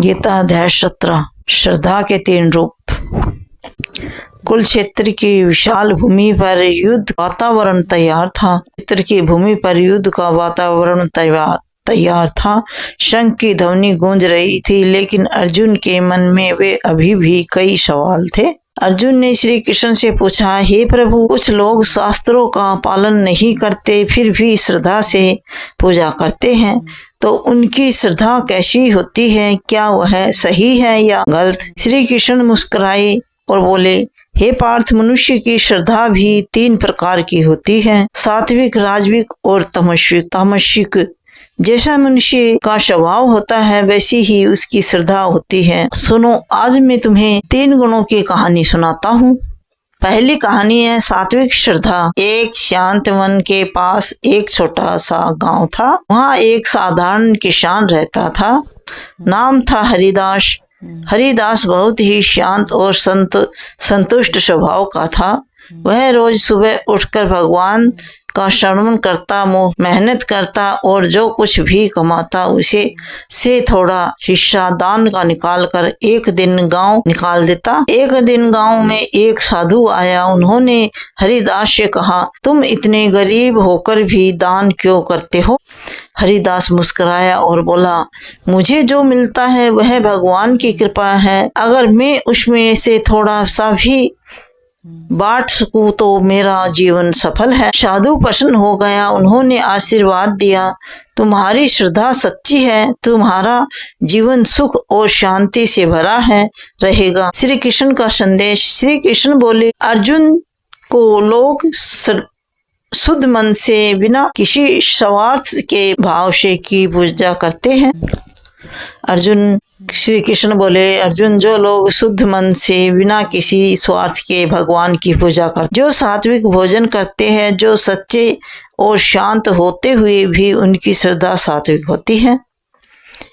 गीता अध्याय 17। श्रद्धा के 3 रूप। कुरुक्षेत्र की विशाल भूमि पर युद्ध वातावरण तैयार था। क्षेत्र की भूमि पर युद्ध का वातावरण तैयार था। शंख की ध्वनि गूंज रही थी, लेकिन अर्जुन के मन में वे अभी भी कई सवाल थे। अर्जुन ने श्री कृष्ण से पूछा, हे प्रभु, कुछ लोग शास्त्रों का पालन नहीं करते, फिर भी श्रद्धा से पूजा करते हैं, तो उनकी श्रद्धा कैसी होती है? क्या वह सही है या गलत? श्री कृष्ण मुस्कुराए और बोले, हे पार्थ, मनुष्य की श्रद्धा भी 3 प्रकार की होती है, सात्विक, राजविक और तामसिक। जैसा मनुष्य का स्वभाव होता है, वैसी ही उसकी श्रद्धा होती है। सुनो, आज मैं तुम्हें 3 गुणों की कहानी सुनाता हूँ। पहली कहानी है सात्विक श्रद्धा। एक शांत वन के पास एक छोटा सा गांव था। वहाँ एक साधारण किसान रहता था। नाम था हरिदास। हरिदास बहुत ही शांत और संतुष्ट स्वभाव का था। वह रोज सुबह उठकर भगवान का श्रवण करता, मेहनत करता और जो कुछ भी कमाता उसे से थोड़ा हिस्सा दान का निकाल कर एक दिन गांव निकाल देता। एक दिन गांव में एक साधु आया। उन्होंने हरिदास से कहा, तुम इतने गरीब होकर भी दान क्यों करते हो? हरिदास मुस्कुराया और बोला, मुझे जो मिलता है वह भगवान की कृपा है। अगर मैं उसमें से थोड़ा सा भी बांट सकूं तो मेरा जीवन सफल है। साधु प्रसन्न हो गया। उन्होंने आशीर्वाद दिया, तुम्हारी श्रद्धा सच्ची है, तुम्हारा जीवन सुख और शांति से भरा है रहेगा। श्री कृष्ण का संदेश। श्री कृष्ण बोले, अर्जुन को लोग शुद्ध मन से बिना किसी स्वार्थ के भाव से की पूजा करते हैं। श्री कृष्ण बोले, अर्जुन, जो लोग शुद्ध मन से बिना किसी स्वार्थ के भगवान की पूजा करते, जो सात्विक भोजन करते हैं, जो सच्चे और शांत होते हुए भी उनकी श्रद्धा सात्विक होती है,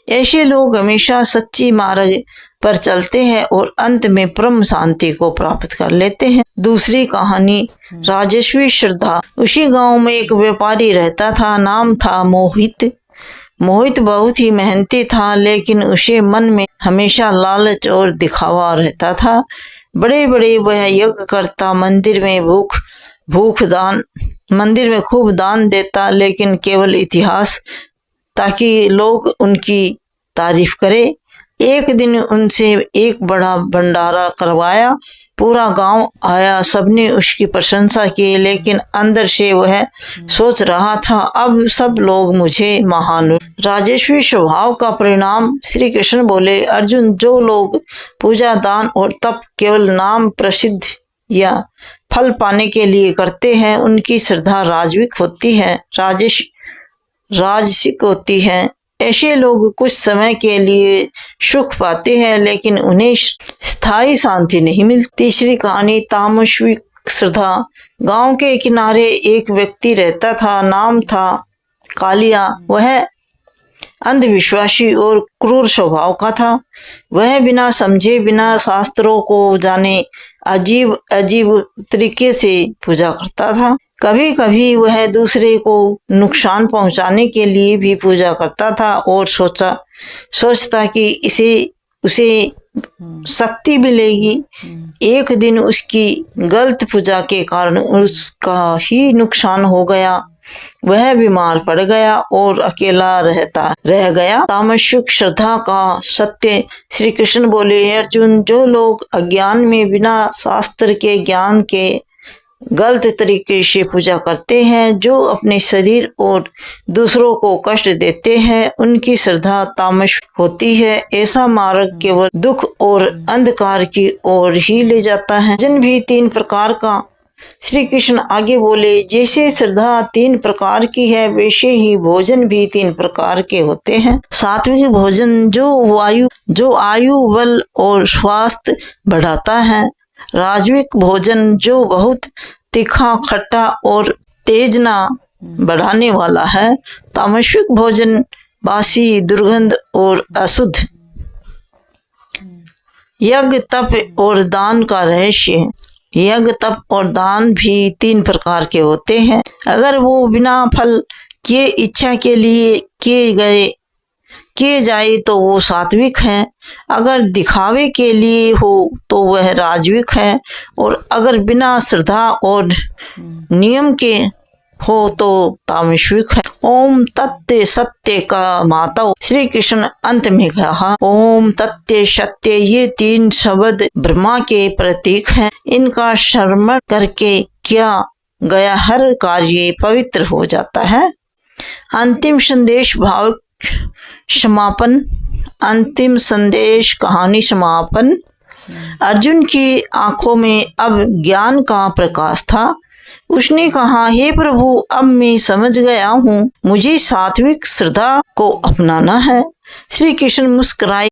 ऐसे लोग हमेशा सच्ची मार्ग पर चलते हैं और अंत में परम शांति को प्राप्त कर लेते हैं। दूसरी कहानी राजस्वी श्रद्धा। उसी गांव में एक व्यापारी रहता था। नाम था मोहित। मोहित बहुत ही मेहनती था, लेकिन उसे मन में हमेशा लालच और दिखावा रहता था। बड़े बड़े वह यज्ञ करता, मंदिर में खूब दान देता, लेकिन केवल इतिहास, ताकि लोग उनकी तारीफ करें। एक दिन उनसे एक बड़ा भंडारा करवाया। पूरा गांव आया, सबने उसकी प्रशंसा की, लेकिन अंदर से वह सोच रहा था, अब सब लोग मुझे महान। राजस्वी स्वभाव का परिणाम। श्री कृष्ण बोले, अर्जुन, जो लोग पूजा, दान और तप केवल नाम प्रसिद्ध या फल पाने के लिए करते हैं, उनकी श्रद्धा राजसिक होती है। ऐसे लोग कुछ समय के लिए सुख पाते हैं, लेकिन उन्हें स्थायी शांति नहीं मिलती। तीसरी कहानी तामसिक श्रद्धा। गांव के किनारे एक व्यक्ति रहता था। नाम था कालिया। वह अंधविश्वासी और क्रूर स्वभाव का था। वह बिना समझे, बिना शास्त्रों को जाने अजीब तरीके से पूजा करता था। कभी कभी वह दूसरे को नुकसान पहुंचाने के लिए भी पूजा करता था और सोचता कि उसे शक्ति मिलेगी। एक दिन उसकी गलत पूजा के कारण उसका ही नुकसान हो गया। वह बीमार पड़ गया और अकेला रह गया। तामसिक श्रद्धा का सत्य। श्री कृष्ण बोले, अर्जुन, जो लोग अज्ञान में बिना शास्त्र के ज्ञान के गलत तरीके से पूजा करते हैं, जो अपने शरीर और दूसरों को कष्ट देते हैं, उनकी श्रद्धा तामसिक होती है। ऐसा मार्ग केवल दुख और अंधकार की ओर ही ले जाता है। भोजन भी 3 प्रकार का। श्री कृष्ण आगे बोले, जैसे श्रद्धा 3 प्रकार की है, वैसे ही भोजन भी 3 प्रकार के होते हैं। सात्विक भोजन जो आयु, बल और स्वास्थ्य बढ़ाता है। राजविक भोजन जो बहुत तीखा, खट्टा और तेजना बढ़ाने वाला है। तामसिक भोजन बासी, दुर्गंध और अशुद्ध। यज्ञ, तप और दान का रहस्य। यज्ञ, तप और दान भी 3 प्रकार के होते हैं। अगर वो बिना फल के इच्छा के लिए किए जाए तो वो सात्विक है, अगर दिखावे के लिए हो तो वह राजविक है, और अगर बिना श्रद्धा और नियम के हो तो तामसिक है। ओम तत्व सत्य का माता श्री कृष्ण अंत में कहा, ओम तत्व सत्य ये 3 शब्द ब्रह्मा के प्रतीक हैं। इनका श्रवण करके किया गया हर कार्य पवित्र हो जाता है। अंतिम संदेश भाव समापन। अंतिम संदेश कहानी समापन। अर्जुन की आंखों में अब ज्ञान का प्रकाश था। उसने कहा, हे प्रभु, अब मैं समझ गया हूँ, मुझे सात्विक श्रद्धा को अपनाना है। श्री कृष्ण मुस्कुराए